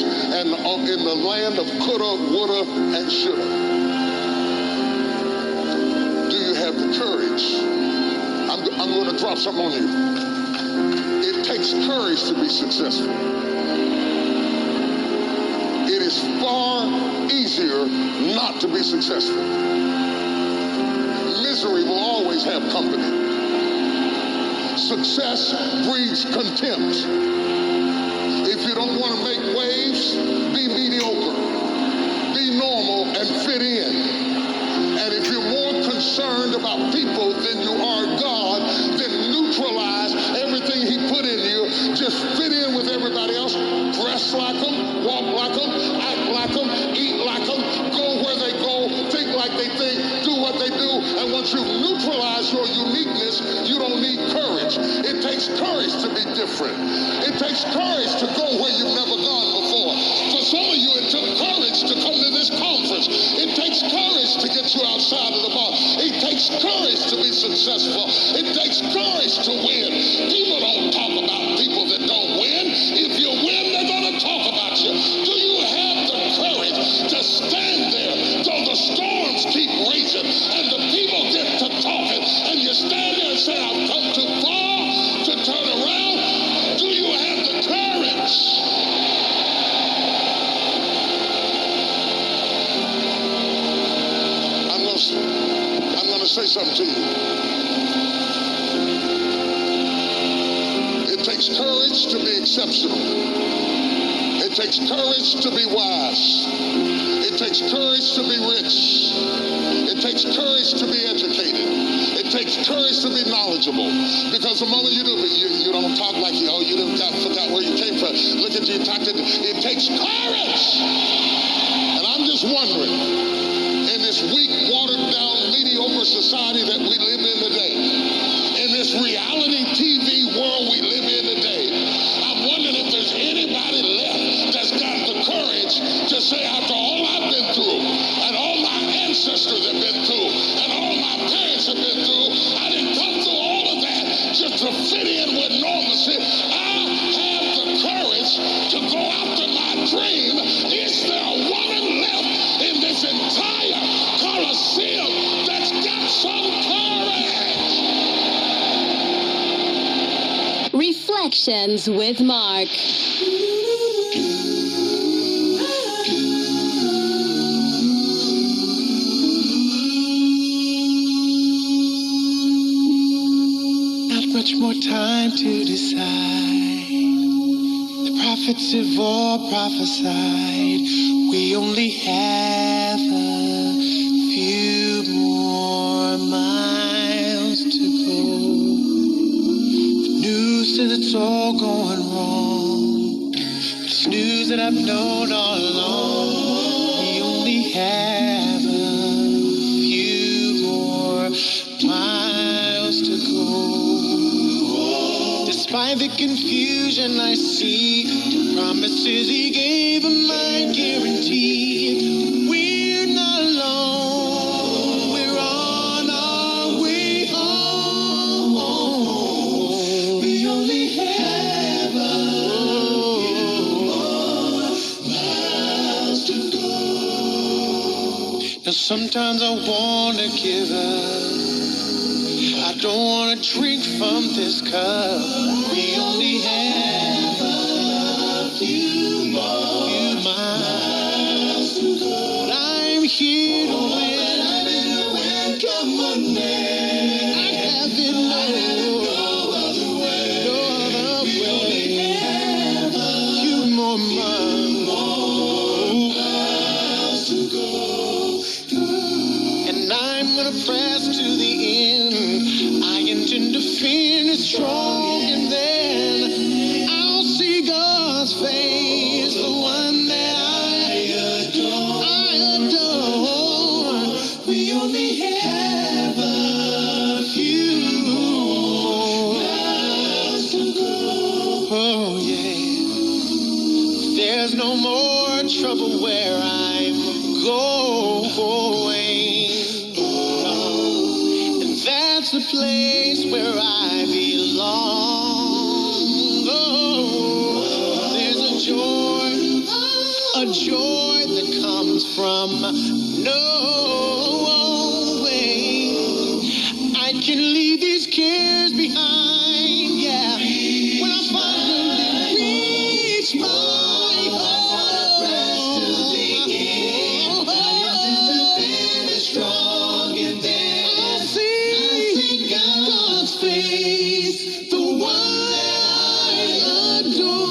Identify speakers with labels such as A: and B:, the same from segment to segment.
A: courage and in the land of coulda, woulda, and shoulda? Do you have the courage? I'm going to drop something on you. It takes courage to be successful. It is far easier not to be successful. Misery will always have company. Success breeds contempt. If you don't want to make waves, be mediocre. Be normal and fit in. And if you're more concerned about people than you are God, then neutralize everything He put in you. Just fit in with everybody else. Dress like them, walk like them, act like them, eat like them, go where they go, think like they think, do what they do. And once you neutralize your uniqueness, you don't need courage. It takes courage to be different. It takes courage to go where you've never gone before. For some of you, it took courage to come to this conference. It takes courage to get you outside of the box. It takes courage to be successful. It takes courage to win. People don't talk about people that don't win. If you win, they're going to talk about you. Do you have the courage to stand there though the storms keep raging and the people get to talking and you stand there and say, I've come too far to turn around? Do you have the courage? I'm going to say something to you. It takes courage to be exceptional. It takes courage to be wise. It takes courage to be rich. It takes courage to be educated. It takes courage to be knowledgeable. Because the moment you do, you don't talk like you forgot where you came from. Look at you, it takes courage. And I'm just wondering, in this weak, watered down, mediocre society that we live in today, in this reality TV world we live in today, I'm wondering if there's anybody left that's got the courage to say, after all I've been through, and all my ancestors have been through, and all my parents have been through, I didn't come through all of that just to fit in with normalcy. I have the courage to go after my dream. Is there a woman left in this entire Coliseum that's got some courage?
B: Reflections with Mark.
C: Not much more time to decide. The prophets have all prophesied. We only have a few more miles to go. The news says it's all going wrong. It's news that I've known all along. We only have a few more miles to go. Despite the confusion I see, the promises He gave are mine guaranteed. We're not alone. We're on our way home. We only have a few more miles to go. Now sometimes I wanna give up. I don't wanna drink from this cup. We only have a few more miles to go. But I'm here to win. Come on, man. I haven't no other way. No other way. We only have a few more miles to go. And I'm gonna press to the end. I intend to finish strong, and then I'll see God's face, the one that I adore. We only have a few miles to go. Oh yeah. There's no more trouble where I'm going. That's the place where I belong. Oh, there's a joy joy that comes from knowing I can leave these cares behind, yeah. When I finally reach my strong, and then I see God's face, the one I adore.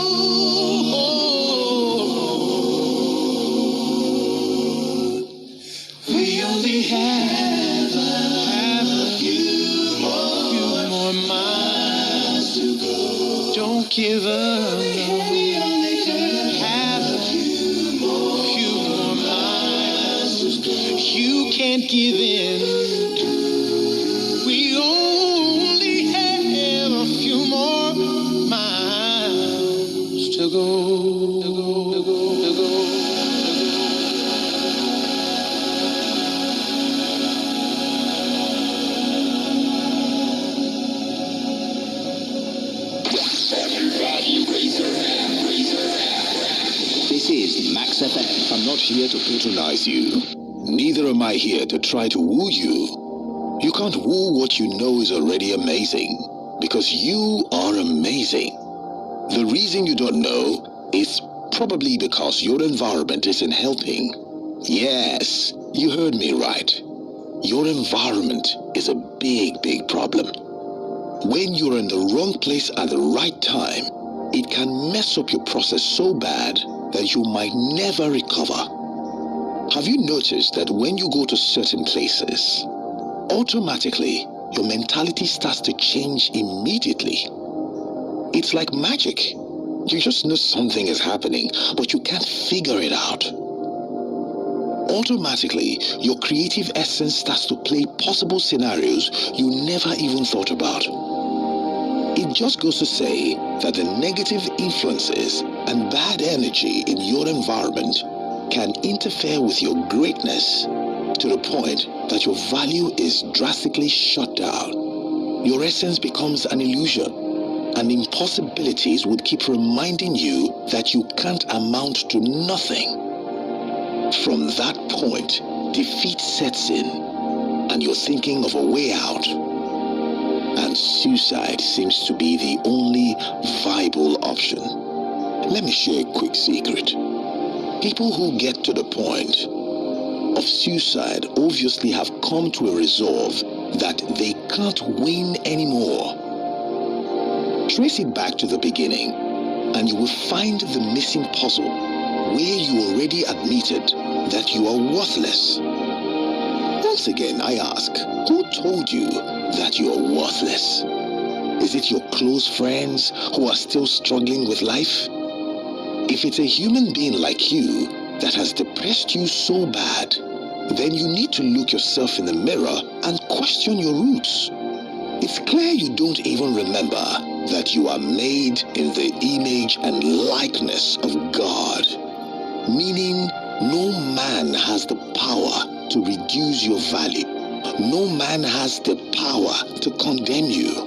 C: We only have a few more miles to go. Don't give up. We only have a few more miles to go. You can't give in. We only have a few more miles to go.
B: This is Max FM. I'm not here to patronize you. Neither am I here to try to woo you. You can't woo what you know is already amazing, because you are amazing. The reason you don't know is probably because your environment isn't helping. Yes, you heard me right. Your environment is a big, big problem. When you're in the wrong place at the right time, it can mess up your process so bad that you might never recover. Have you noticed that when you go to certain places, automatically your mentality starts to change immediately? It's like magic. You just know something is happening, but you can't figure it out. Automatically, your creative essence starts to play possible scenarios you never even thought about. It just goes to say that the negative influences and bad energy in your environment can interfere with your greatness to the point that your value is drastically shut down. Your essence becomes an illusion, and impossibilities would keep reminding you that you can't amount to nothing. From that point, defeat sets in, and you're thinking of a way out. And suicide seems to be the only viable option. Let me share a quick secret. People who get to the point of suicide obviously have come to a resolve that they can't win anymore. Trace it back to the beginning, and you will find the missing puzzle where you already admitted that you are worthless. Once again, I ask, who told you that you are worthless? Is it your close friends who are still struggling with life? If it's a human being like you that has depressed you so bad, then you need to look yourself in the mirror and question your roots. It's clear you don't even remember that you are made in the image and likeness of God, meaning no man has the power to reduce your value. No man has the power to condemn you.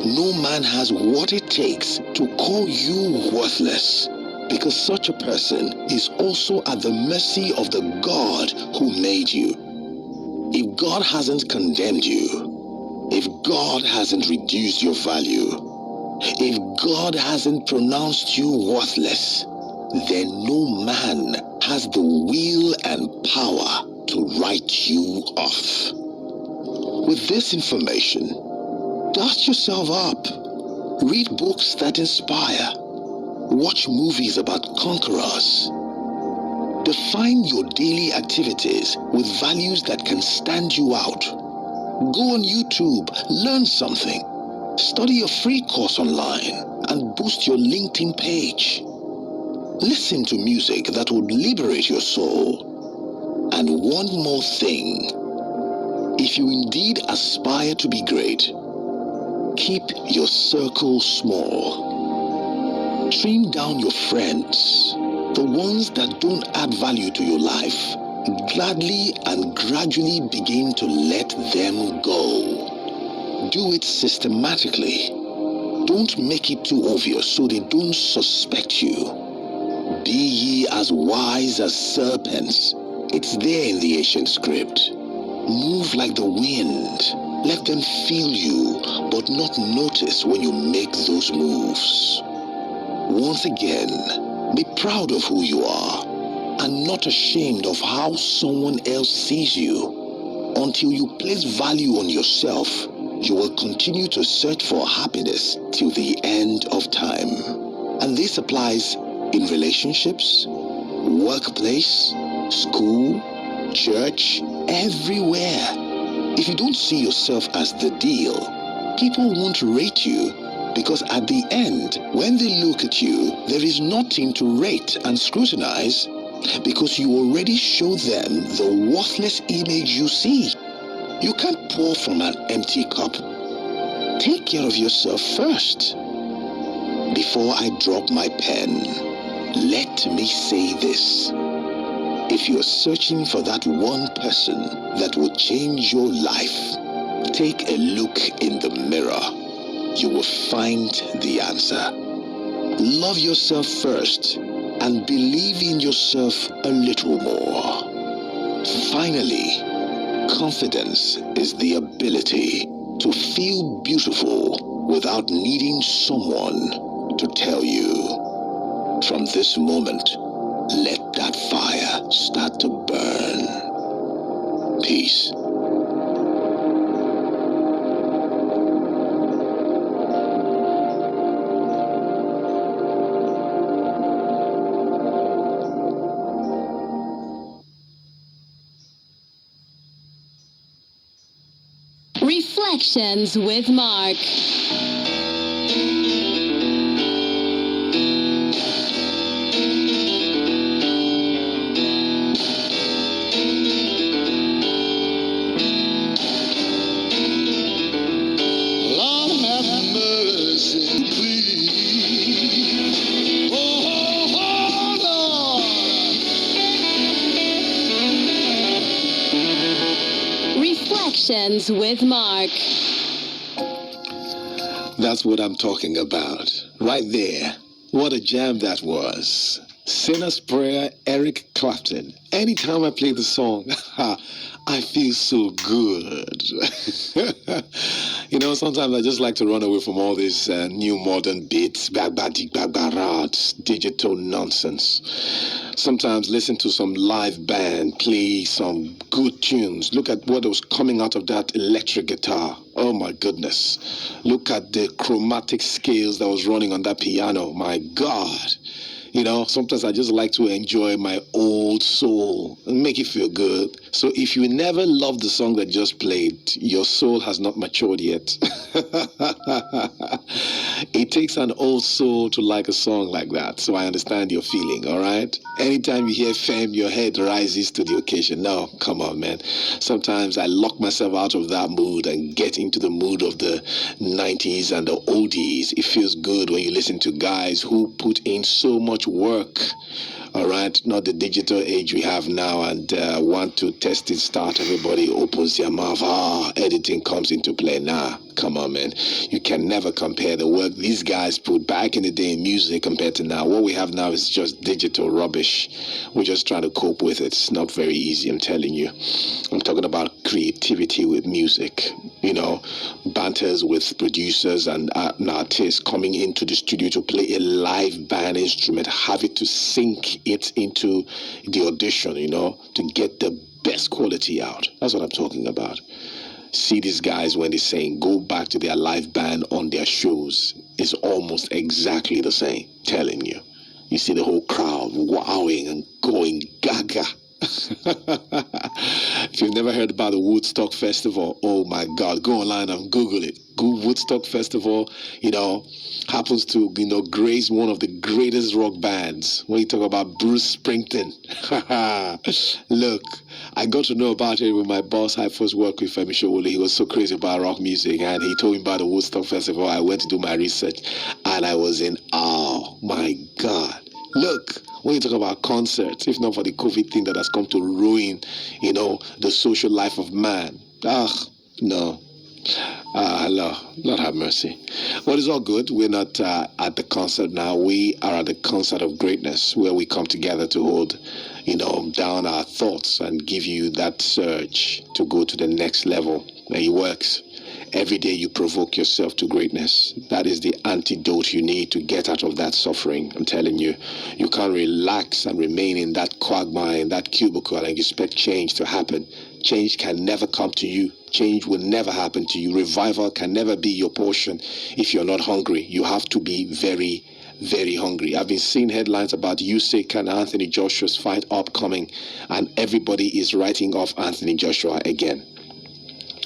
B: No man has what it takes to call you worthless, because such a person is also at the mercy of the God who made you. If God hasn't condemned you, if God hasn't reduced your value, if God hasn't pronounced you worthless, then no man has the will and power to write you off. With this information, dust yourself up. Read books that inspire. Watch movies about conquerors. Define your daily activities with values that can stand you out. Go on YouTube, learn something. Study a free course online and boost your LinkedIn page. Listen to music that would liberate your soul. And one more thing. If you indeed aspire to be great, keep your circle small. Trim down your friends, the ones that don't add value to your life. Gladly and gradually begin to let them go. Do it systematically. Don't make it too obvious so they don't suspect you. Be ye as as wise as serpents. It's there in the ancient script. Move like the wind. Let them feel you, but not notice when you make those moves. Once again, be proud of who you are and not ashamed of how someone else sees you. Until you place value on yourself, you will continue to search for happiness till the end of time. And this applies in relationships, workplace, school, church, everywhere. If you don't see yourself as the deal, people won't rate you, because at the end, when they look at you, there is nothing to rate and scrutinize, because you already show them the worthless image you see. You can't pour from an empty cup. Take care of yourself first. Before I drop my pen, let me say this. If you're searching for that one person that will change your life, take a look in the mirror. You will find the answer. Love yourself first and believe in yourself a little more. Finally, confidence is the ability to feel beautiful without needing someone to tell you. From this moment, let that fire start to burn. Peace.
D: Reflections with Mark.
C: Lord have mercy, please. Oh, Lord.
D: Reflections with Mark.
B: That's what I'm talking about. Right there. What a jam that was. Sinner's Prayer, Eric Clapton. Anytime I play the song, I feel so good. You know, sometimes I just like to run away from all these new modern beats, digital nonsense. Sometimes listen to some live band, play some good tunes. Look at what was coming out of that electric guitar. Oh my goodness. Look at the chromatic scales that was running on that piano. My God. You know, sometimes I just like to enjoy my old soul and make it feel good. So if you never loved the song that just played, your soul has not matured yet. It takes an old soul to like a song like that. So I understand your feeling, all right? Anytime you hear fame, your head rises to the occasion. No, come on, man. Sometimes I lock myself out of that mood and get into the mood of the 90s and the oldies. It feels good when you listen to guys who put in so much work, all right? Not the digital age we have now and want to test it, start, everybody opens their mouth. Editing comes into play. Nah, come on, man. You can never compare the work these guys put back in the day in music compared to now. What we have now is just digital rubbish. We're just trying to cope with it. It's not very easy, I'm telling you. I'm talking about creativity with music, you know, banters with producers and artists coming into the studio to play a live band instrument, have it to sync it into the audition, you know, to get the best quality out. That's what I'm talking about. See these guys when they're saying go back to their live band on their shows. It's almost exactly the same, telling you. You see the whole crowd wowing and going gaga. If you've never heard about the Woodstock Festival, oh my God, go online and Google it. Google Woodstock Festival, you know, happens to, you know, grace one of the greatest rock bands. When you talk about Bruce Springsteen. Look, I got to know about it with my boss. I first worked with Femi Showole. He was so crazy about rock music, and he told me about the Woodstock Festival. I went to do my research, and I was in awe. My God. Look, when you talk about concerts, if not for the COVID thing that has come to ruin, you know, the social life of man. No. Lord have mercy. Well, it's all good. We're not at the concert now. We are at the concert of greatness, where we come together to hold, down our thoughts and give you that surge to go to the next level. And it works. Every day you provoke yourself to greatness. That is the antidote you need to get out of that suffering. I'm telling you, you can't relax and remain in that quagmire, in that cubicle, and expect change to happen. Change can never come to you. Change will never happen to you. Revival can never be your portion if you're not hungry. You have to be very, very hungry. I've been seeing headlines about Usyk and Anthony Joshua's fight upcoming, and everybody is writing off Anthony Joshua again.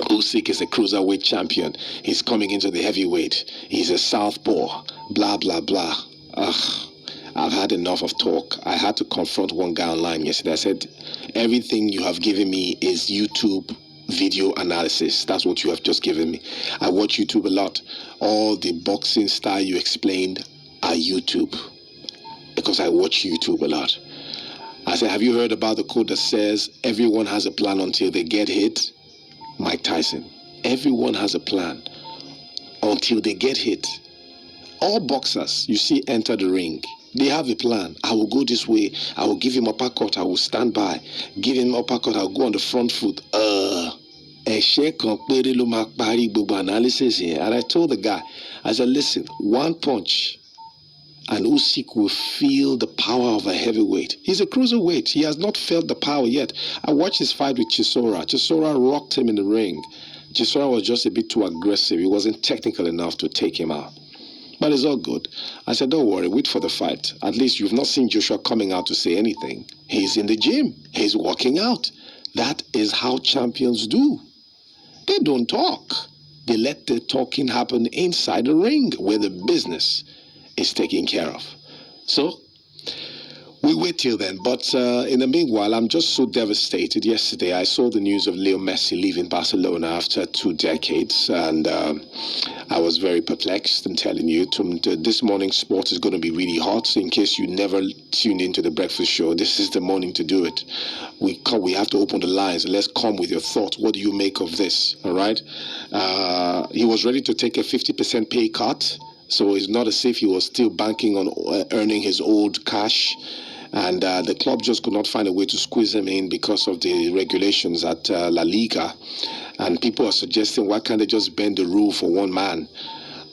B: Usyk is a cruiserweight champion. He's coming into the heavyweight. He's a southpaw. Blah, blah, blah. I've had enough of talk. I had to confront one guy online yesterday. I said, everything you have given me is YouTube video analysis. That's what you have just given me. I watch YouTube a lot. All the boxing style you explained are YouTube, because I watch YouTube a lot. I said, have you heard about the quote that says, everyone has a plan until they get hit? Mike Tyson. Everyone has a plan until they get hit. All boxers you see enter the ring, they have a plan. I will go this way. I will give him a uppercut. I will stand by. Give him uppercut. I'll go on the front foot. Analysis here. And I told the guy, I said, listen, one punch and Usyk will feel the power of a heavyweight. He's a cruiserweight. He has not felt the power yet. I watched his fight with Chisora. Chisora rocked him in the ring. Chisora was just a bit too aggressive. He wasn't technical enough to take him out. But it's all good. I said, don't worry, wait for the fight. At least you've not seen Joshua coming out to say anything. He's in the gym. He's working out. That is how champions do. They don't talk. They let the talking happen inside the ring, where the business is taken care of. So we wait till then. But in the meanwhile, I'm just so devastated. Yesterday, I saw the news of Leo Messi leaving Barcelona after 2 decades, and I was very perplexed. I'm telling you, this morning's sport is going to be really hot. In case you never tuned into the breakfast show, this is the morning to do it. We have to open the lines. Let's come with your thoughts. What do you make of this? All right. He was ready to take a 50% pay cut. So it's not as if he was still banking on earning his old cash. And the club just could not find a way to squeeze him in because of the regulations at La Liga. And people are suggesting, why can't they just bend the rule for one man?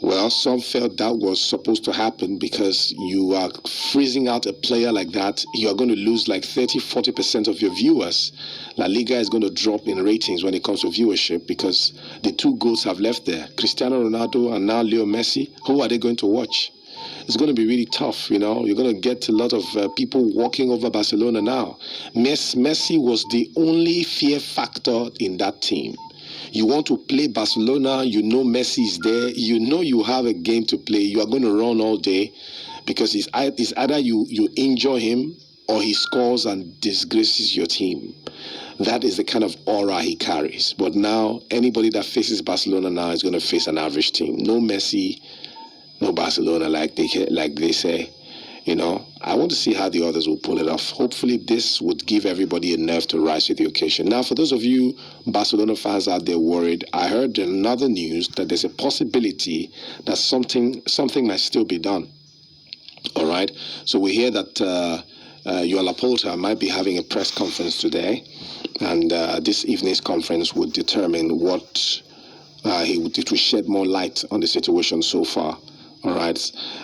B: Well, some felt that was supposed to happen because you are freezing out a player like that. You are going to lose like 30-40% of your viewers. La Liga is going to drop in ratings when it comes to viewership because the 2 goals have left there. Cristiano Ronaldo and now Leo Messi. Who are they going to watch? It's going to be really tough, You're going to get a lot of people walking over Barcelona now. Messi was the only fear factor in that team. You want to play Barcelona, Messi is there, you have a game to play. You are going to run all day because it's either you injure him or he scores and disgraces your team. That is the kind of aura he carries. But now, anybody that faces Barcelona now is going to face an average team. No Messi, no Barcelona, like they say. I want to see how the others will pull it off. Hopefully, this would give everybody a nerve to rise to the occasion. Now, for those of you Barcelona fans out there worried, I heard another news that there's a possibility that something might still be done. All right? So we hear that Joan Laporta might be having a press conference today, and this evening's conference would determine what it will shed more light on the situation so far. All right.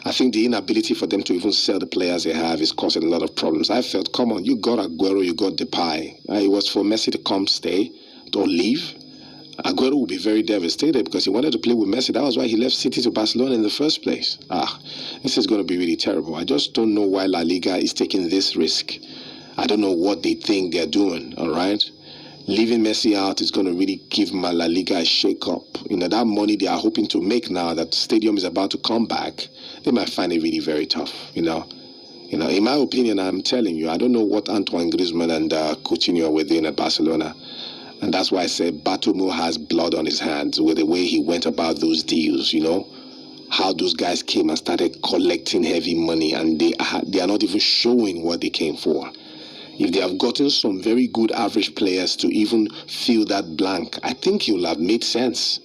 B: I think the inability for them to even sell the players they have is causing a lot of problems. I felt, come on, you got Aguero, you got Depay. It was for Messi to come, stay, don't leave. Aguero would be very devastated because he wanted to play with Messi. That was why he left City to Barcelona in the first place. This is going to be really terrible. I just don't know why La Liga is taking this risk. I don't know what they think they're doing, all right? Leaving Messi out is going to really give La Liga a shake-up. That money they are hoping to make now that stadium is about to come back, they might find it really very tough, in my opinion, I'm telling you, I don't know what Antoine Griezmann and Coutinho were doing at Barcelona. And that's why I say Bartomeu has blood on his hands with the way he went about those deals, how those guys came and started collecting heavy money, and they are not even showing what they came for. If they have gotten some very good average players to even fill that blank, I think it will have made sense.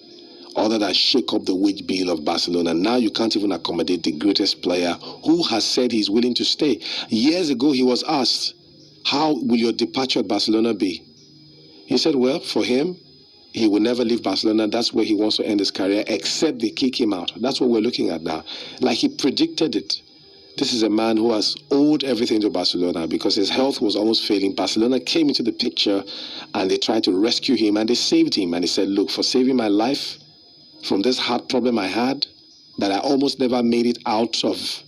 E: other than shake up the wage bill of Barcelona. Now you can't even accommodate the greatest player who has said he's willing to stay. Years ago, he was asked, how will your departure at Barcelona be? He said, well, for him, he will never leave Barcelona. That's where he wants to end his career, except they kick him out. That's what we're looking at now. Like he predicted it. This is a man who has owed everything to Barcelona because his health was almost failing. Barcelona came into the picture and they tried to rescue him and they saved him. And he said, look, for saving my life from this heart problem I had that I almost never made it out of,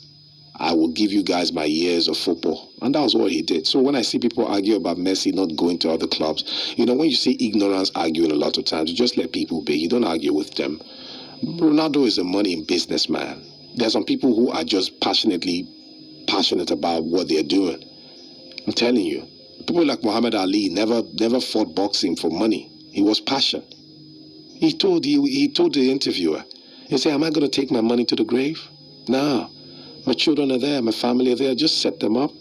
E: I will give you guys my years of football. And that was what he did. So when I see people argue about Messi not going to other clubs, when you see ignorance arguing a lot of times, you just let people be. You don't argue with them. Ronaldo is a money businessman. There are some people who are just passionate about what they're doing. I'm telling you. People like Muhammad Ali never fought boxing for money. He was passion. He told the interviewer, he said, am I going to take my money to the grave? No. My children are there. My family are there. Just set them up.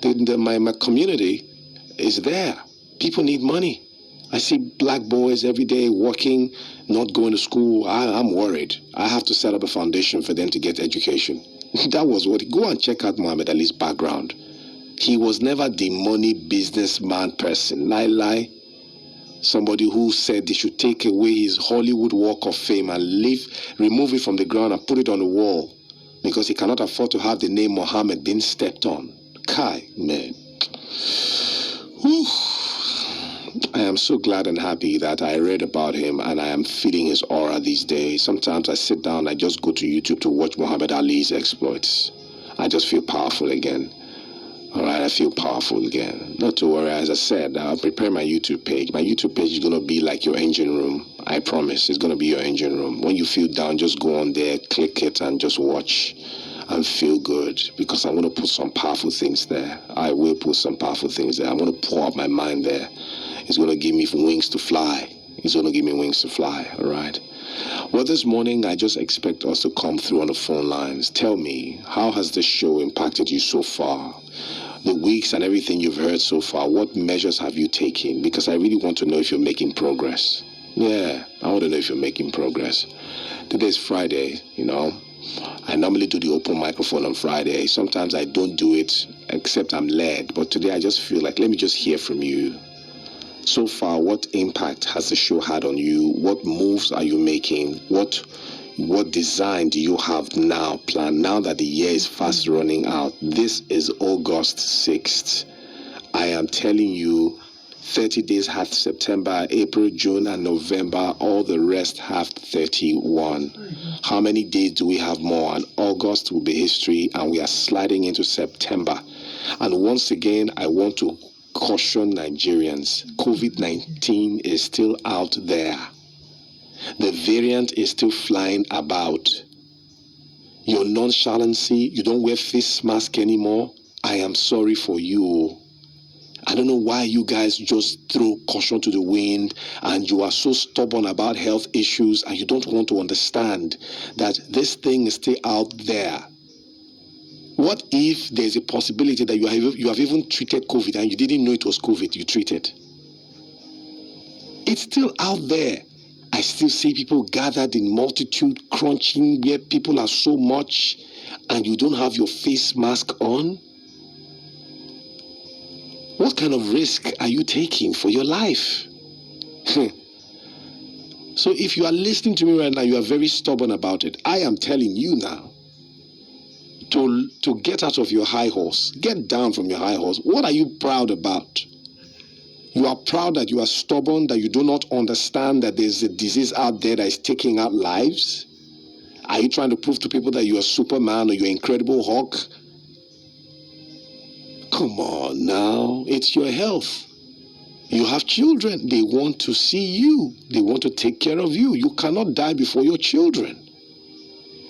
E: My community is there. People need money. I see black boys every day working, not going to school. I'm worried. I have to set up a foundation for them to get education. That was what. Go and check out Muhammad Ali's background. He was never the money businessman person. Lie. Somebody who said they should take away his Hollywood Walk of Fame and remove it from the ground and put it on the wall because he cannot afford to have the name Muhammad being stepped on. Kai, man. Whew. I am so glad and happy that I read about him and I am feeling his aura these days. Sometimes I sit down, I just go to YouTube to watch Muhammad Ali's exploits. I just feel powerful again. All right, I feel powerful again. Not to worry, as I said, I'll prepare my YouTube page. My YouTube page is going to be like your engine room. I promise, it's going to be your engine room. When you feel down, just go on there, click it, and just watch and feel good because I want to put some powerful things there. I will put some powerful things there. I want to pour out my mind there. It's going to give me wings to fly. It's going to give me wings to fly, all right? Well, this morning, I just expect us to come through on the phone lines. Tell me, how has this show impacted you so far? The weeks and everything you've heard so far, what measures have you taken? Because I really want to know if you're making progress. Yeah, I want to know if you're making progress. Today's Friday, I normally do the open microphone on Friday. Sometimes I don't do it except I'm led. But today I just feel like, let me just hear from you. So far, what impact has the show had on you? What moves are you making? What design do you have now planned now that the year is fast running out? This is August 6th. I am telling you, 30 days have September, April, June, and November. All the rest have 31. How many days do we have more? And August will be history, and we are sliding into September. And once again, I want to caution Nigerians. COVID-19 is still out there. The variant is still flying about. Your nonchalancy, you don't wear face mask anymore. I am sorry for you. I don't know why you guys just throw caution to the wind and you are so stubborn about health issues and you don't want to understand that this thing is still out there. What if there's a possibility that you have even treated COVID and you didn't know it was COVID you treated? It's still out there. I still see people gathered in multitude, crunching where people are so much and you don't have your face mask on. What kind of risk are you taking for your life? So if you are listening to me right now, you are very stubborn about it. I am telling you now to get out of your high horse. Get down from your high horse. What are you proud about? You are proud that you are stubborn, that you do not understand that there's a disease out there that is taking out lives? Are you trying to prove to people that you are Superman or you're Incredible Hulk? Come on now, it's your health. You have children. They want to see you. They want to take care of you. You cannot die before your children.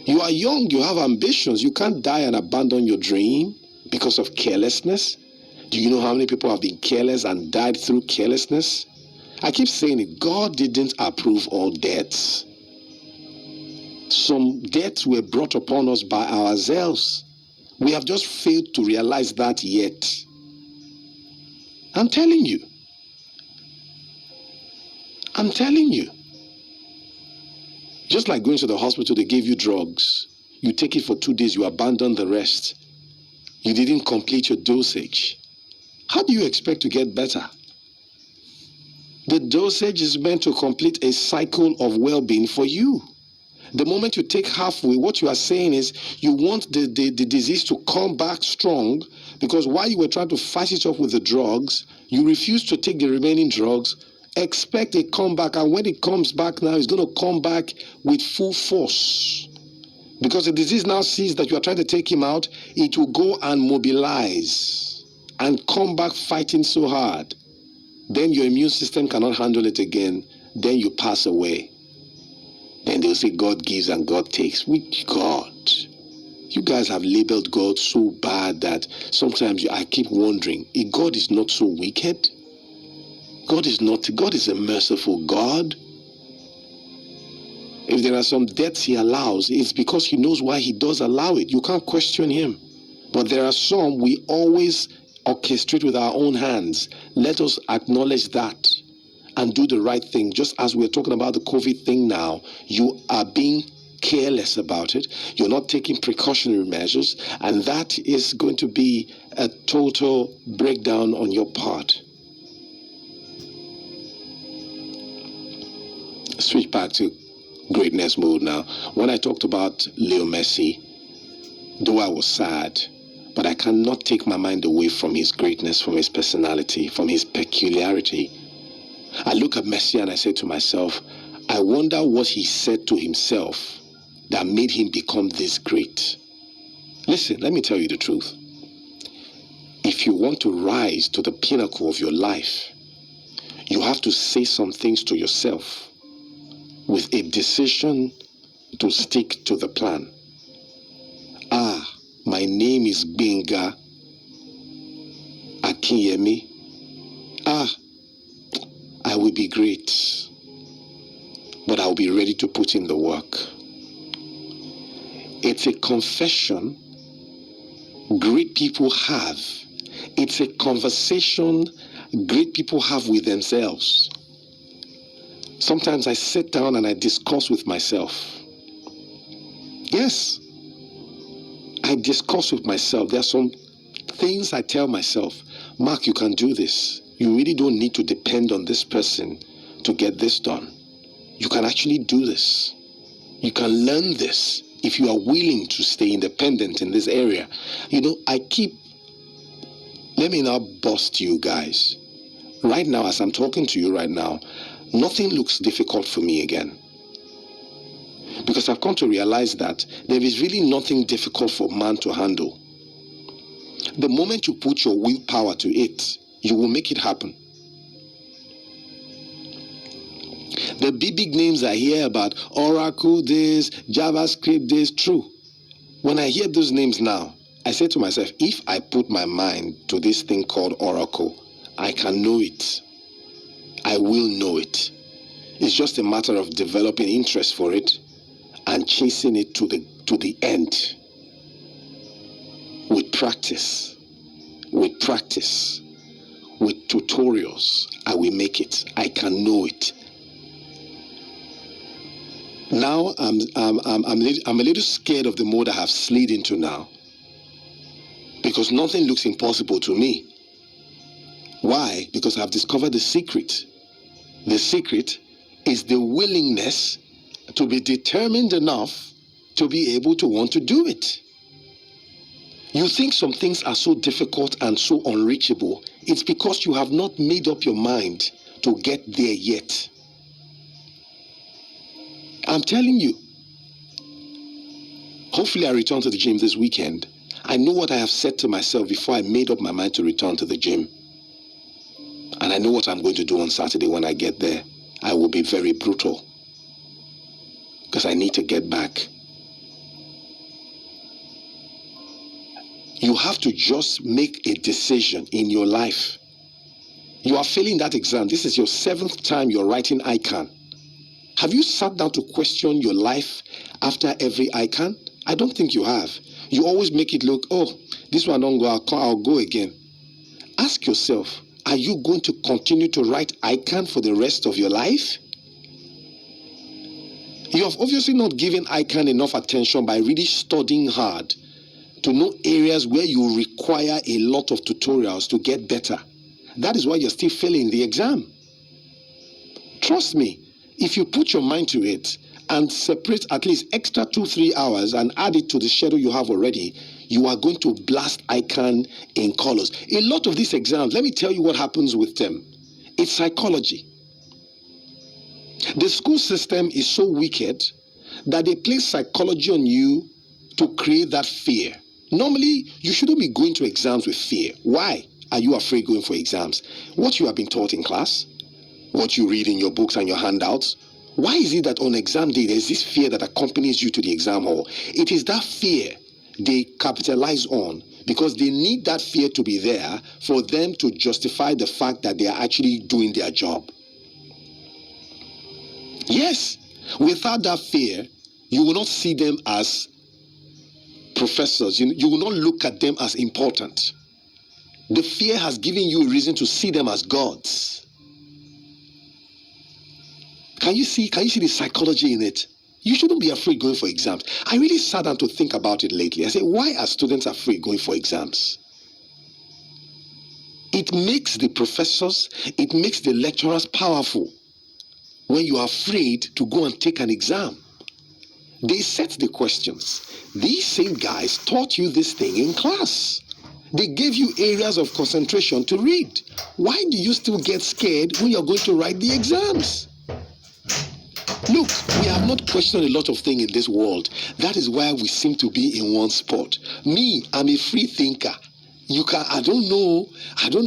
E: You are young. You have ambitions. You can't die and abandon your dream because of carelessness. Do you know how many people have been careless and died through carelessness? I keep saying it. God didn't approve all deaths. Some deaths were brought upon us by ourselves. We have just failed to realize that yet. I'm telling you. Just like going to the hospital, they gave you drugs. You take it for 2 days, you abandon the rest. You didn't complete your dosage. How do you expect to get better? The dosage is meant to complete a cycle of well-being for you. The moment you take halfway, what you are saying is you want the disease to come back strong, because while you were trying to fight it off with the drugs, you refuse to take the remaining drugs. Expect a comeback, and when it comes back now, it's going to come back with full force. Because the disease now sees that you are trying to take him out, it will go and mobilize and come back fighting so hard. Then your immune system cannot handle it again. Then you pass away. Then they'll say God gives and God takes. Which God? You guys have labeled God so bad that sometimes I keep wondering, if God is not so wicked? God is a merciful God. If there are some deaths he allows, it's because he knows why he does allow it. You can't question him. But there are some we always orchestrate with our own hands. Let us acknowledge that and do the right thing. Just as we're talking about the COVID thing now, you are being careless about it. You're not taking precautionary measures, and that is going to be a total breakdown on your part. Switch back to greatness mode now. When I talked about Leo Messi, though I was sad, but I cannot take my mind away from his greatness, from his personality, from his peculiarity. I look at Messi and I say to myself, I wonder what he said to himself that made him become this great. Listen, let me tell you the truth. If you want to rise to the pinnacle of your life, you have to say some things to yourself with a decision to stick to the plan. My name is Benga Akinyemi. I will be great, but I'll be ready to put in the work. It's a confession great people have. It's a conversation great people have with themselves. Sometimes I sit down and I discuss with myself. Yes, I discuss with myself. There are some things I tell myself. Mark, you can do this. You really don't need to depend on this person to get this done. You can actually do this. You can learn this if you are willing to stay independent in this area. Let me now bust you guys. Right now, as I'm talking to you right now, nothing looks difficult for me again. Because I've come to realize that there is really nothing difficult for man to handle. The moment you put your willpower to it, you will make it happen. The big names I hear about, Oracle this, JavaScript this, true. When I hear those names now, I say to myself, if I put my mind to this thing called Oracle, I can know it. I will know it. It's just a matter of developing interest for it and chasing it to the end. With practice, with tutorials, I will make it. I can know it. Now I'm a little scared of the mode I have slid into now, because nothing looks impossible to me. Why? Because I've discovered the secret. The secret is the willingness to be determined enough to be able to want to do it. You think some things are so difficult and so unreachable. It's because you have not made up your mind to get there yet. I'm telling you. Hopefully I return to the gym this weekend. I know what I have said to myself before I made up my mind to return to the gym. And I know what I'm going to do on Saturday when I get there. I will be very brutal, because I need to get back. You have to just make a decision in your life. You are failing that exam. This is your 7th time you're writing ICANN. Have you sat down to question your life after every ICANN? I don't think you have. You always make it look, this one don't go, I'll go again. Ask yourself, are you going to continue to write ICANN for the rest of your life? You have obviously not given ICANN enough attention by really studying hard to know areas where you require a lot of tutorials to get better. That is why you're still failing the exam. Trust me, if you put your mind to it and separate at least extra 2-3 hours and add it to the schedule you have already, you are going to blast ICANN in colors. A lot of these exams, let me tell you what happens with them. It's psychology. The school system is so wicked that they place psychology on you to create that fear. Normally, you shouldn't be going to exams with fear. Why are you afraid going for exams? What you have been taught in class, what you read in your books and your handouts. Why is it that on exam day, there's this fear that accompanies you to the exam hall? It is that fear they capitalize on because they need that fear to be there for them to justify the fact that they are actually doing their job. Yes, without that fear, you will not see them as professors. You will not look at them as important. The fear has given you a reason to see them as gods. Can you see the psychology in it? You shouldn't be afraid going for exams. I really sat down to think about it lately. I said, why are students afraid going for exams? It makes the professors, it makes the lecturers powerful when you are afraid to go and take an exam. They set the questions. These same guys taught you this thing in class. They gave you areas of concentration to read. Why do you still get scared when you're going to write the exams? Look, we have not questioned a lot of things in this world. That is why we seem to be in one spot. Me, I'm a free thinker. I don't know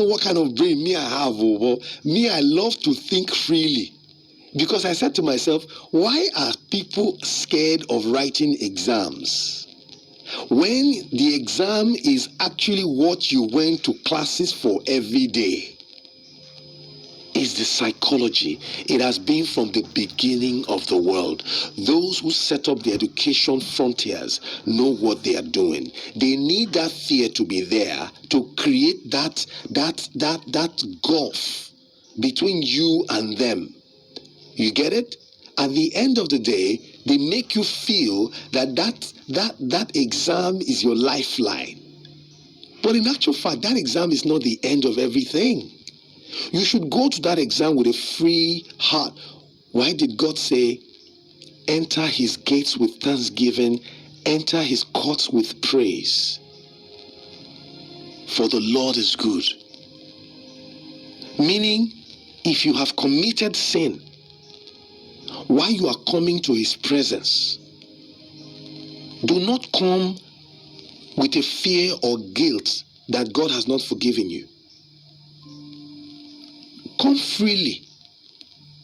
E: what kind of brain me I have, but me, I love to think freely. Because I said to myself, why are people scared of writing exams? When the exam is actually what you went to classes for every day. Is the psychology. It has been from the beginning of the world. Those who set up the education frontiers know what they are doing. They need that fear to be there to create that gulf between you and them. You get it? At the end of the day, they make you feel that exam is your lifeline. But in actual fact, that exam is not the end of everything. You should go to that exam with a free heart. Why did God say, enter his gates with thanksgiving, enter his courts with praise? For the Lord is good. Meaning, if you have committed sin, while you are coming to his presence, do not come with a fear or guilt that God has not forgiven you. Come freely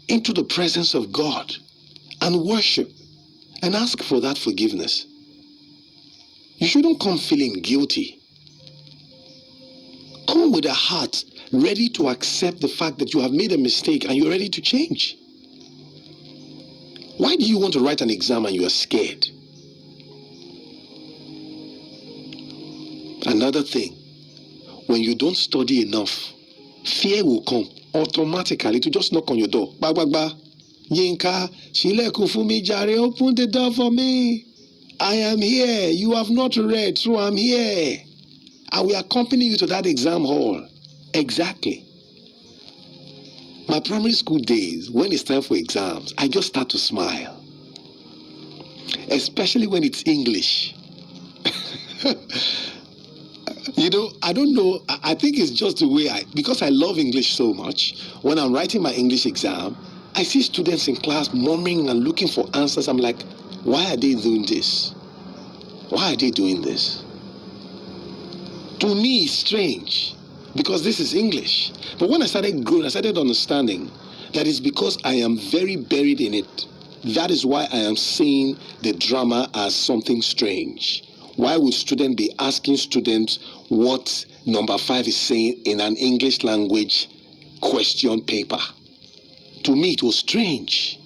E: into the presence of God and worship and ask for that forgiveness. You shouldn't come feeling guilty. Come with a heart ready to accept the fact that you have made a mistake and you're ready to change. Why do you want to write an exam and you are scared? Another thing, when you don't study enough, fear will come automatically to just knock on your door. Ba, ba, ba. Yinka, Shilekun fumi jare, open the door for me. I am here. You have not read, so I'm here. I will accompany you to that exam hall. Exactly. My primary school days, when it's time for exams, I just start to smile. Especially when it's English. I don't know. I think it's just the way because I love English so much, when I'm writing my English exam, I see students in class murmuring and looking for answers. I'm like, why are they doing this? Why are they doing this? To me, it's strange because this is English. But when I started growing, I started understanding that it's because I am very buried in it. That is why I am seeing the drama as something strange. Why would students be asking students what number 5 is saying in an English language question paper? To me, it was strange.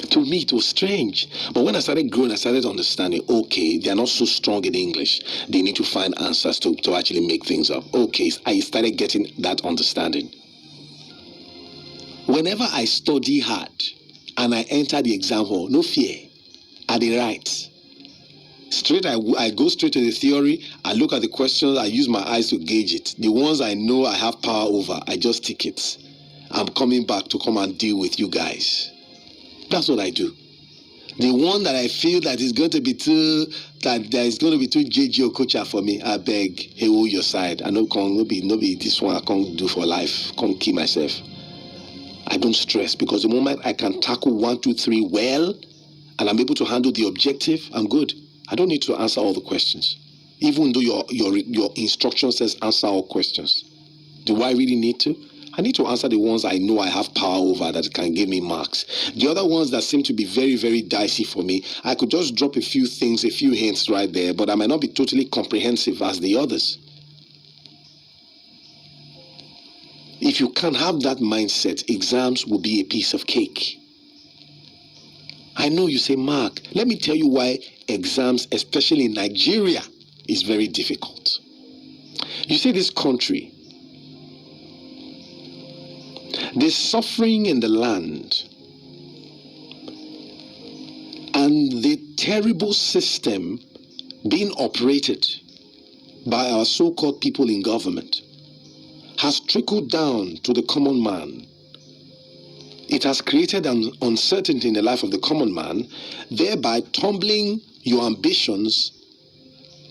E: To me, it was strange. But when I started growing, I started understanding, okay, they are not so strong in English. They need to find answers to actually make things up. Okay, I started getting that understanding. Whenever I study hard and I enter the exam hall, no fear, I dey write. Straight, I go straight to the theory. I look at the questions. I use my eyes to gauge it. The ones I know I have power over, I just tick it. I'm coming back to come and deal with you guys. That's what I do. The one that I feel that is going to be too JJ Okocha for me, I beg, hey, hold your side. I know no be this one I can't do for life. Can't keep myself. I don't stress because the moment I can tackle 1, 2, 3 well, and I'm able to handle the objective, I'm good. I don't need to answer all the questions. Even though your instruction says answer all questions. Do I really need to? I need to answer the ones I know I have power over that can give me marks. The other ones that seem to be very, very dicey for me, I could just drop a few things, a few hints right there, but I might not be totally comprehensive as the others. If you can have that mindset, exams will be a piece of cake. I know you say, Mark, let me tell you why exams, especially in Nigeria, is very difficult. You see, this country, the suffering in the land and the terrible system being operated by our so-called people in government has trickled down to the common man. It has created an uncertainty in the life of the common man, thereby tumbling your ambitions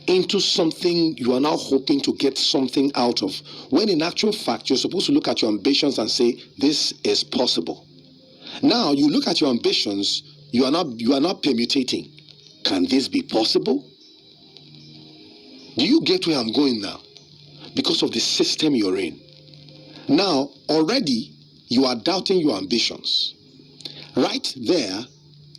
E: into something you are now hoping to get something out of, when in actual fact you're supposed to look at your ambitions and say this is possible. Now you look at your ambitions, you are not permutating. Can this be possible? Do you get where I'm going now? Because of the system you're in. Now already you are doubting your ambitions. Right there,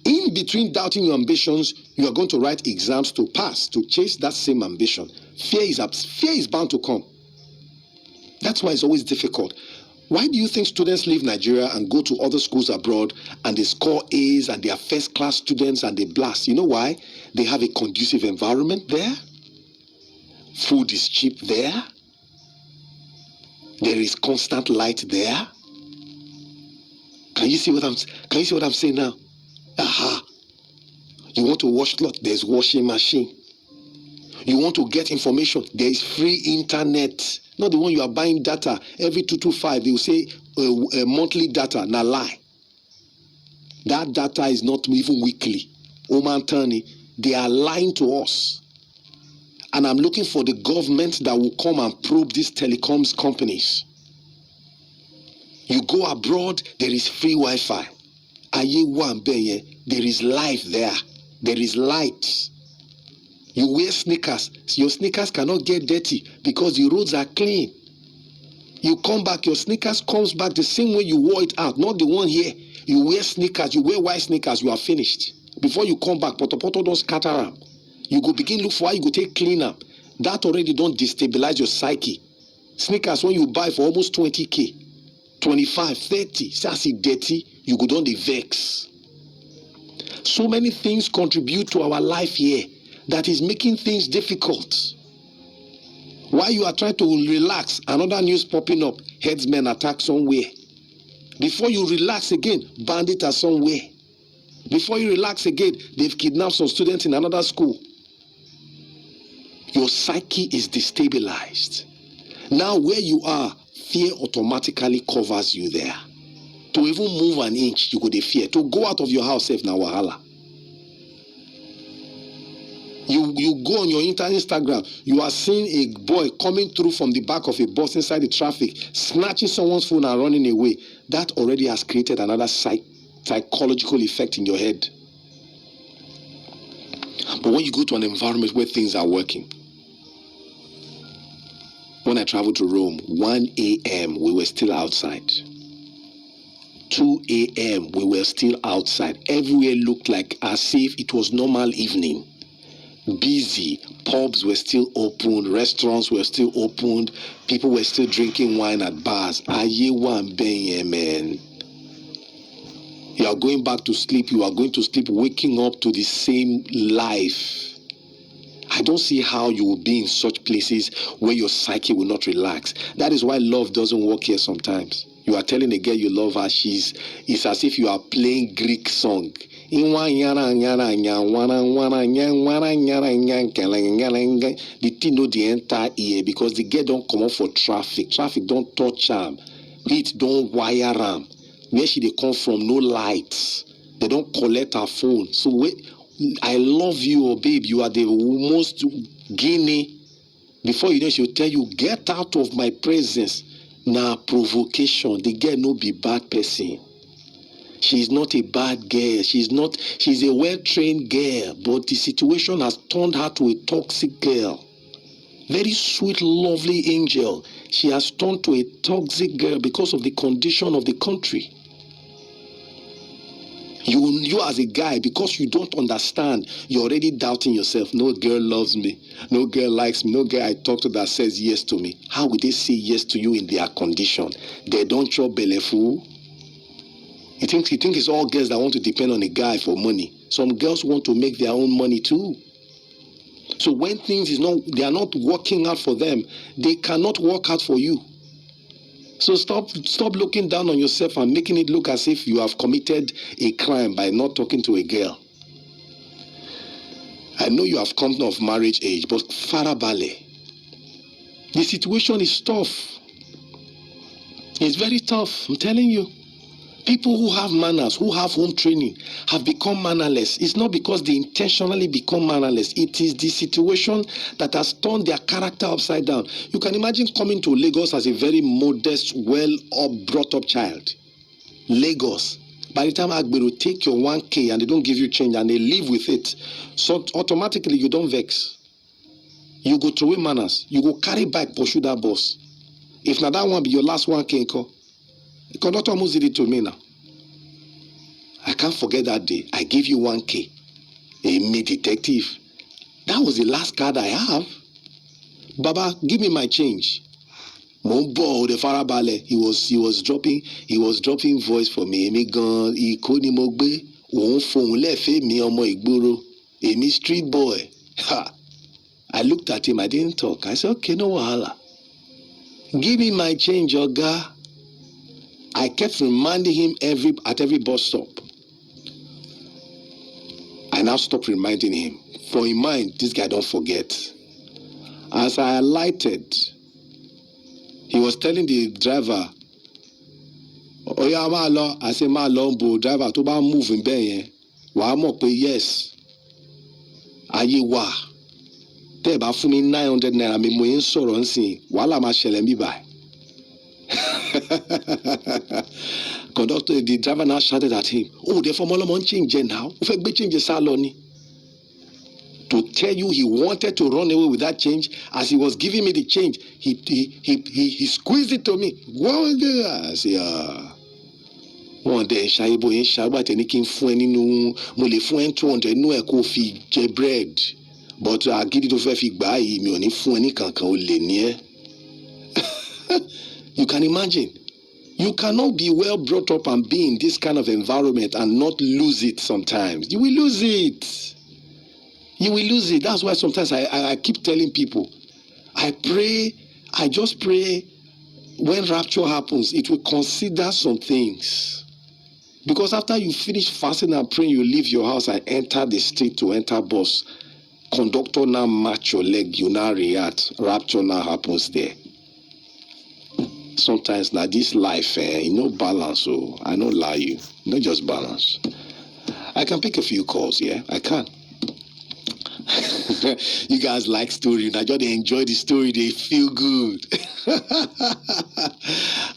E: in between doubting your ambitions, you are going to write exams to pass, to chase that same ambition. Fear is bound to come. That's why it's always difficult. Why do you think students leave Nigeria and go to other schools abroad and they score A's and they are first-class students and they blast? You know why? They have a conducive environment there. Food is cheap there. There is constant light there. Can you see what I'm saying now? Aha. You want to wash clothes? There's washing machine. You want to get information? There is free internet. Not the one you are buying data every 225. They will say monthly data. Now lie. That data is not even weekly. Oman Tani, they are lying to us. And I'm looking for the government that will come and probe these telecoms companies. You go abroad, there is free Wi-Fi. There is life there. There is light. You wear sneakers. Your sneakers cannot get dirty because the roads are clean. You come back, your sneakers comes back the same way you wore it out, not the one here. You wear sneakers, you wear white sneakers, you are finished. Before you come back, poto don't scatter up. You go begin look for how you go take clean up. That already don't destabilize your psyche. Sneakers when you buy for almost 20k, 25, 30, say dirty, you go down the vex. So many things contribute to our life here that is making things difficult. While you are trying to relax, another news popping up, headsmen attack somewhere. Before you relax again, bandits are somewhere. Before you relax again, they've kidnapped some students in another school. Your psyche is destabilized. Now where you are, fear automatically covers you there. To even move an inch, you go to fear. To go out of your house, safe now wahala. You go on your Instagram, you are seeing a boy coming through from the back of a bus inside the traffic, snatching someone's phone and running away. That already has created another psychological effect in your head. But when you go to an environment where things are working, when I traveled to Rome, 1 a.m. we were still outside. 2 a.m. we were still outside. Everywhere looked like as if it was normal evening. Busy. Pubs were still open. Restaurants were still opened. People were still drinking wine at bars. Man. You are going back to sleep. You are going to sleep waking up to the same life. I don't see how you will be in such places where your psyche will not relax. That is why love doesn't work here sometimes. You are telling a girl you love her, it's as if you are playing Greek song. The thing know the entire ear because the girl don't come up for traffic. Traffic don't touch am. Heat don't wire am. Where she they come from, no lights. They don't collect her phone. So wait, I love you, oh babe. You are the most guinea. Before you know, she'll tell you, get out of my presence. Now provocation. The girl no be bad person. She's not a bad girl. She's a well-trained girl, but the situation has turned her to a toxic girl. Very sweet, lovely angel. She has turned to a toxic girl because of the condition of the country. You as a guy, because you don't understand, you're already doubting yourself. No girl loves me. No girl likes me. No girl I talk to that says yes to me. How would they say yes to you in their condition? They don't chop belleful. You think it's all girls that want to depend on a guy for money. Some girls want to make their own money too. So when things they are not working out for them, they cannot work out for you. So stop looking down on yourself and making it look as if you have committed a crime by not talking to a girl. I know you have come of marriage age, but farabale. The situation is tough. It's very tough, I'm telling you. People who have manners, who have home training, have become mannerless. It's not because they intentionally become mannerless. It is the situation that has turned their character upside down. You can imagine coming to Lagos as a very modest, brought up child. Lagos. By the time Agbero take your 1K and they don't give you change and they live with it, so automatically you don't vex. You go throw away manners. You go carry bike, pursue that bus. If not that one be your last 1K, the conductor almost did it to me now. I can't forget that day. I gave you 1K. Me detective. That was the last card I have. Baba, give me my change. Mombo, the farabale. He was dropping voice for me. Me gan, he called him ogbe. Won phone left me omo igboro. Me street boy. Ha. I looked at him. I didn't talk. I said, okay, no wahala. Give me my change, Oga. I kept reminding him at every bus stop. I now stopped reminding him. For in mind, this guy don't forget. As I alighted, he was telling the driver, "Oh yeah, ma lo." I said, "Ma lo, bro, driver, to ba move in ben wa mo pe yes. Aye wa. Te ba fún mi 900 naira mi mo yin sọ̀rọ̀ nsin. Wàhálà ma ṣẹlẹ̀ mi báyìí." Conductor, the driver now shouted at him, "Oh, the formula change now. Change saloni." To tell you, he wanted to run away with that change. As he was giving me the change, he squeezed it to me. I say, one day, Shaibo in Shaba taking phone in Mole phone 200 no coffee bread. But I give it over if you buy me only phone can. You can imagine. You cannot be well brought up and be in this kind of environment and not lose it sometimes. You will lose it. You will lose it. That's why sometimes I keep telling people, I just pray when rapture happens, it will consider some things. Because after you finish fasting and praying, you leave your house and enter the street to enter bus. Conductor now match your leg, you now react. Rapture now happens there. Sometimes now this life, balance. So I don't lie you, not just balance. I can pick a few calls, yeah, I can. You guys like story. Now just enjoy the story. They feel good.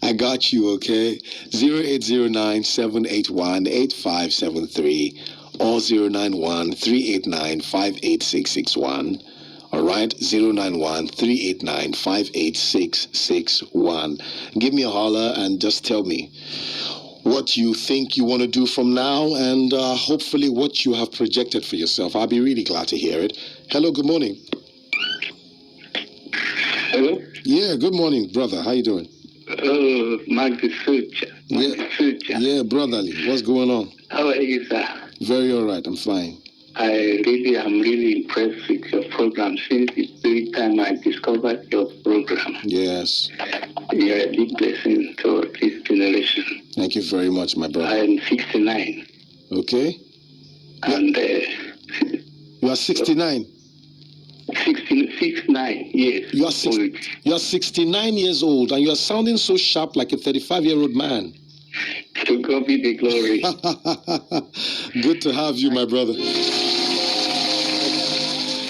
E: I got you, okay? 0809-781-8573 or 091-389-58661. All right, 091-389-58661. Give me a holler and just tell me what you think you want to do from now and hopefully what you have projected for yourself. I'll be really glad to hear it. Hello, good morning.
F: Hello?
E: Yeah, good morning, brother. How you doing? Yeah, brotherly. What's going on?
F: How are you, sir?
E: Very all right. I'm fine.
F: I'm really impressed with your program since the very time I discovered your program.
E: Yes.
F: You're a big blessing to this generation. generation.
E: Thank you very much, my brother.
F: I am 69.
E: Okay.
F: And
E: You are 69.
F: 69 years.
E: You are 69 years old, and you are sounding so sharp like a 35-year-old man.
F: To God be the glory.
E: Good to have you, my brother.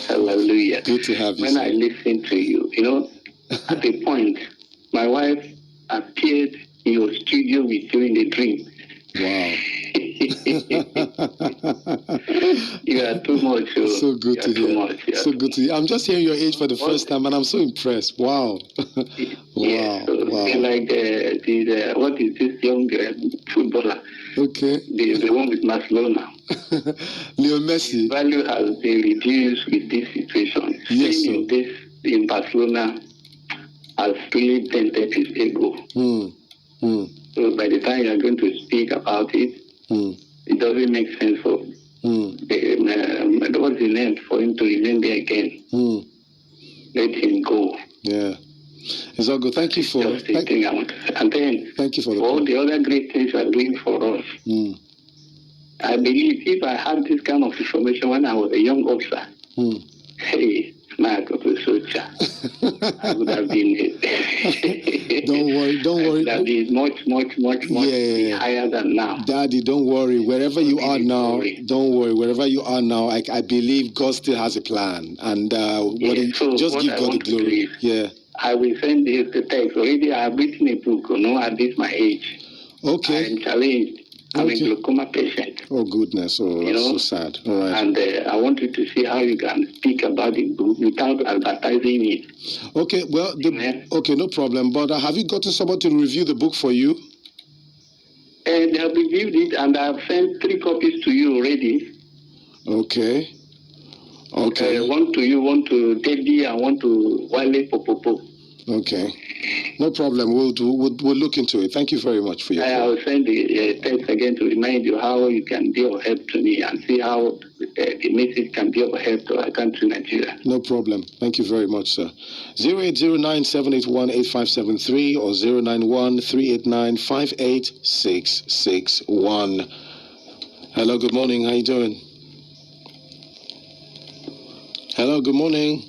F: Hallelujah.
E: Good to have you.
F: When I listen to you, at a point, my wife appeared in your studio with you in a dream.
E: Wow.
F: You are too much.
E: So good to hear. So good to hear. I'm just hearing your age for the first time, and I'm so impressed. Wow.
F: Yes,
E: Wow.
F: Like what is this young footballer?
E: Okay.
F: The one with Barcelona.
E: Leo Messi.
F: His value has been reduced with this situation.
E: Yes, sir.
F: In Barcelona has really dented his ego. So by the time you are going to speak about it, it doesn't make sense for what's the name for him to remain there again. Let him go.
E: Yeah. It's all good. Thank you for
F: thank you for
E: all
F: the other great things you are doing for us. I believe if I had this kind of information when I was a young officer, hey, Mark of the soldier, I would have been.
E: Don't worry.
F: I would have been much higher than now.
E: Daddy, don't worry. Wherever you are now, don't worry. Wherever you are now, I believe God still has a plan, and just give God the glory. Yeah.
F: I will send you the text. Already I have written a book, at this my age.
E: Okay.
F: I am challenged. I'm a glaucoma patient.
E: Oh, goodness. Oh, that's so sad. All right.
F: And I want you to see how you can speak about the book without advertising it.
E: Okay, well, okay, no problem. But have you gotten someone to review the book for you?
F: They have reviewed it, and I have sent 3 copies to you already.
E: Okay.
F: One to you, one to Debbie, and one to Wale Popopo.
E: Okay. No problem. We'll look into it. Thank you very much for your call.
F: I will send the text again to remind you how you can be of help to me and see how the message can be of help to our country, Nigeria.
E: No problem. Thank you very much, sir. 0809-781-8573 or 091-389-58661. Hello, good morning. How you doing? Hello, good morning.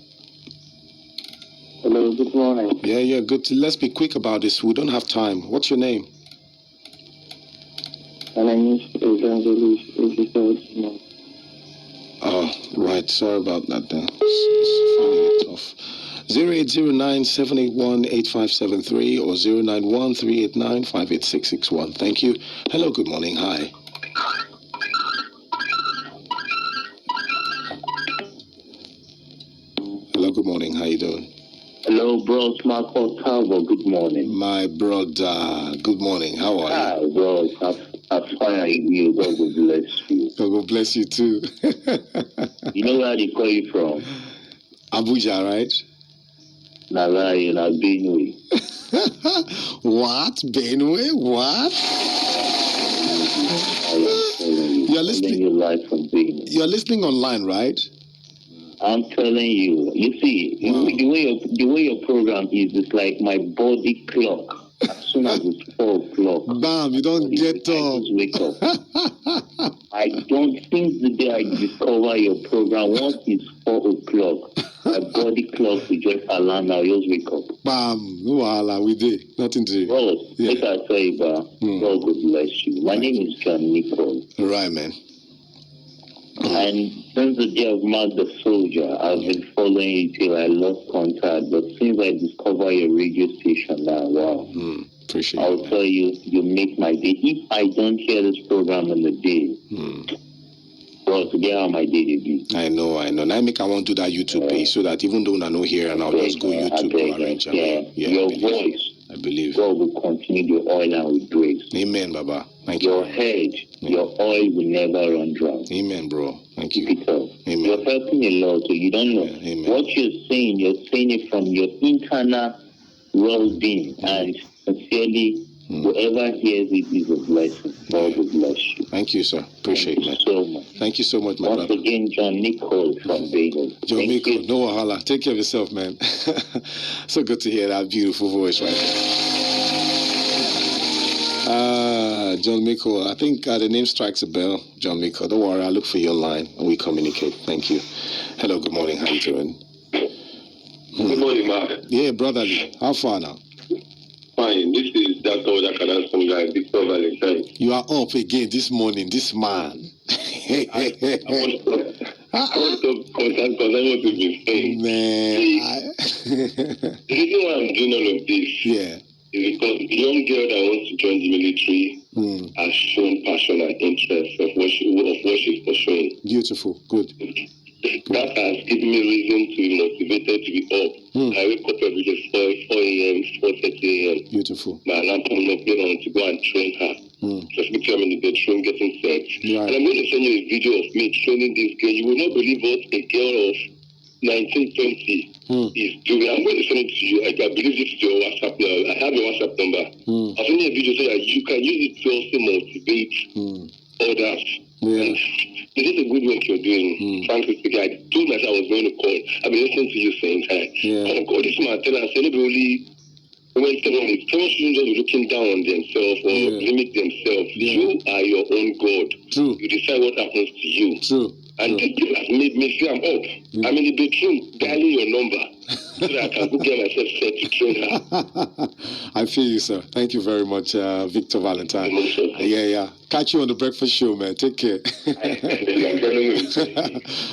F: Hello, good morning.
E: Yeah, good. Let's be quick about this. We don't have time. What's your name?
F: My name is Evangelist.
E: Oh, right. Sorry about that then. It's finding it tough. 0809-781-8573 or 091-389-58661. Thank you. Hello, good morning. Hi. Hello, good morning. How you doing?
F: Hello, bros. Marco Calvo. Good morning.
E: My brother. Good morning. How are you?
F: Hi, bros. I'm fine. You. God will bless you.
E: God will bless you too.
F: You know where they call you from?
E: Abuja, right?
F: Benue.
E: What? Benue? What? You're listening.
F: You live from Benue.
E: You're listening online, right?
F: I'm telling you. You see,
E: wow.
F: the way your program is, it's like my body clock. As soon as it's 4 o'clock,
E: bam, you don't get
F: I
E: up.
F: just wake up. I don't think the day I discover your program, once it's 4 o'clock, my body clock will just alarm. I'll just wake up.
E: Bam, no wahala, we did nothing to do.
F: Bro, like I say, God will bless you. My name is John Nicole.
E: Right, man.
F: And since the day of Mark the Soldier, I've been following you till I lost contact. But since I discovered your radio station now, wow.
E: Appreciate
F: I'll tell you, you make my day. If I don't hear this program in the day, well, today how my day will be.
E: I know. Now I want to do that YouTube page so that even though I know here, and I'll just go YouTube to arrange.
F: Your voice.
E: I believe.
F: God will continue the oil and with grace.
E: Amen, Baba. Thank you.
F: Your head, your oil will never run dry.
E: Amen, bro. Thank you.
F: Keep it up.
E: Amen.
F: You're helping a lot, so you don't know.
E: Amen.
F: What you're saying it from your internal well-being. And sincerely, whoever hears it is a blessing. God will bless you.
E: Thank you, sir. Appreciate it.
F: So much.
E: Thank you so much, my
F: Once
E: brother.
F: again, John Nicole from Vegas.
E: John Nicole, no wahala. Take care of yourself, man. So good to hear that beautiful voice right there. John Miko. I think the name strikes a bell. John Miko. Don't worry, I'll look for your line and we communicate. Thank you. Hello, good morning. How you doing?
G: Good morning, Mark.
E: Yeah, brotherly. How far now?
G: Fine. This is Dr. Odakadas from Victor Valentine.
E: You are up again this morning, this man.
G: I want to concern what you've been saying.
E: Man.
G: The reason why I'm doing all of this
E: Yeah.
G: is because the young girl that wants to join the military has shown passion and interest of what she's pursuing.
E: Beautiful. Good.
G: That has given me reason to be motivated to be up. I wake up every day 4 a.m., 4:30 a.m.
E: Beautiful.
G: My alarm coming up here on to go and train her. Just because I'm in the bedroom getting set.
E: Right.
G: And I'm going to send you a video of me training this girl. You will not believe what a girl of 1920 is doing. I'm going to send it to you. I believe this is your WhatsApp number. I have your WhatsApp number. I'll send you a video so that you can use it to also motivate others.
E: Yeah.
G: This is a good work you're doing. Frankly speaking, I told myself I was going to call. I've been listening to you saying, hey, call this man, tell us, anybody when someone shouldn't just be looking down on themselves or limit themselves. You are your own God.
E: True.
G: You decide what happens to you.
E: True.
G: And this thing has made me feel I'm up. I'm in the bedroom dialing your number so that I can go get myself set to train her.
E: I feel you, sir. Thank you very much, Victor Valentine. Yeah. Catch you on the breakfast show, man. Take care.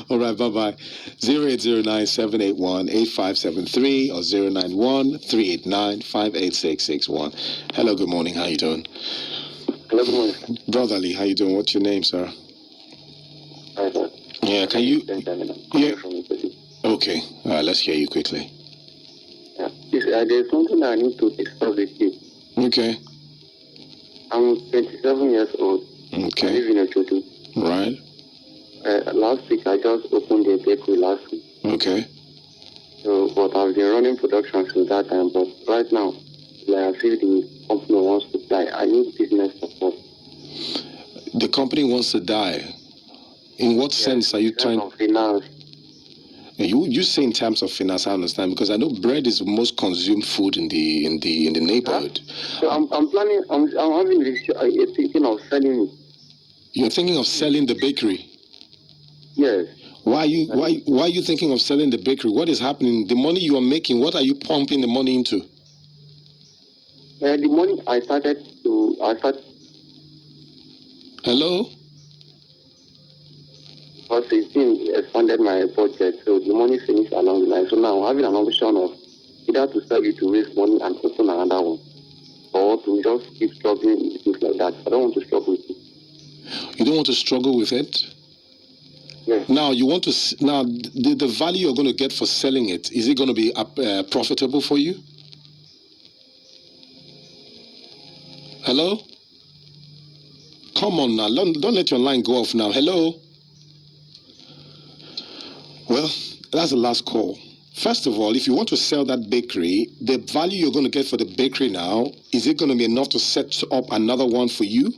E: All right, bye-bye. 0809-781-8573 or 091-389-58661. Hello, good morning. How you doing?
F: Hello, good morning.
E: Brotherly, how you doing? What's your name, sir?
F: Hi, sir.
E: Yeah, can you...
F: Yeah.
E: Okay, let's hear you quickly.
F: Yeah. There's something I need to discuss with you.
E: Okay.
F: I'm 27 years old.
E: Okay.
F: I live in Ojodu.
E: Right.
F: Last week, I just opened a bakery last week.
E: Okay.
F: So, but I've been running production since that time. But right now, like I feel the company wants to die. I need business support.
E: The company wants to die. In what sense are you trying?
F: Finance.
E: You say in terms of finance, I understand, because I know bread is the most consumed food in the neighborhood.
F: So I'm planning. I'm having a thinking of selling it.
E: You're thinking of selling the bakery.
F: Yes.
E: Why are you thinking of selling the bakery? What is happening? The money you are making, what are you pumping the money into?
F: The money I started.
E: Hello?
F: Because it's been expanded my budget, so the money finished along the line. So now I'm having an option of either to sell it to raise money and open another one, or to just keep struggling with things like that. I don't want to struggle with it.
E: You don't want to struggle with it?
F: Yes.
E: Now you want to. Now the value you're going to get for selling it, is it going to be profitable for you? Hello? Come on now, don't let your line go off now. Hello? Well, that's the last call. First of all, if you want to sell that bakery, the value you're going to get for the bakery now, is it going to be enough to set up another one for you?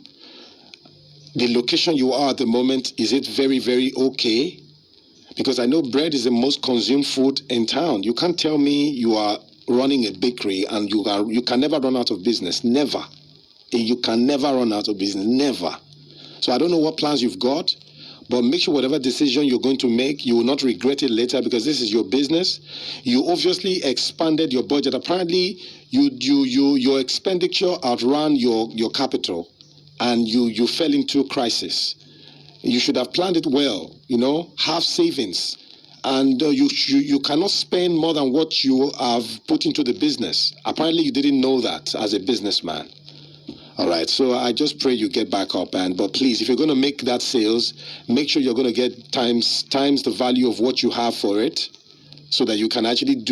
E: The location you are at the moment, is it very, very okay? Because I know bread is the most consumed food in town. You can't tell me you are running a bakery and you can never run out of business. Never. You can never run out of business. Never. So I don't know what plans you've got, but make sure whatever decision you're going to make, you will not regret it later, because this is your business. You obviously expanded your budget. Apparently, your expenditure outran your capital, and you fell into a crisis. You should have planned it well. Have savings, and you cannot spend more than what you have put into the business. Apparently, you didn't know that as a businessman. All right, so I just pray you get back up, but please, if you're going to make that sales, make sure you're going to get times the value of what you have for it, so that you can actually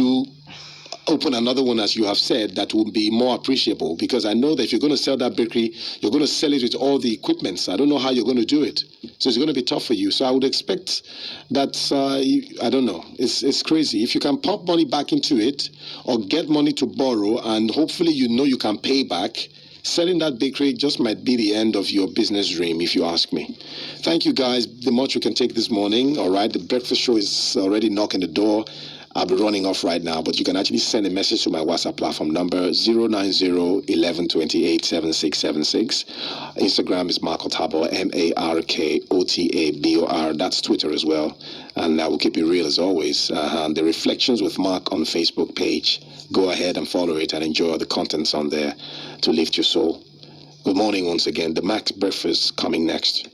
E: open another one, as you have said, that will be more appreciable. Because I know that if you're going to sell that bakery, you're going to sell it with all the equipment. I don't know how you're going to do it, so it's going to be tough for you. So I would expect that I don't know. It's crazy. If you can pump money back into it, or get money to borrow, and hopefully you can pay back. Selling that bakery just might be the end of your business dream, if you ask me. Thank you, guys. The much we can take this morning. All right, the breakfast show is already knocking the door. I'll be running off right now, but you can actually send a message to my WhatsApp platform number 090-1128-7676. Instagram is Mark Otabor, MarkOtabor. That's Twitter as well. And I will keep it real as always. The Reflections with Mark on Facebook page. Go ahead and follow it and enjoy the contents on there to lift your soul. Good morning once again. The Max Breakfast coming next.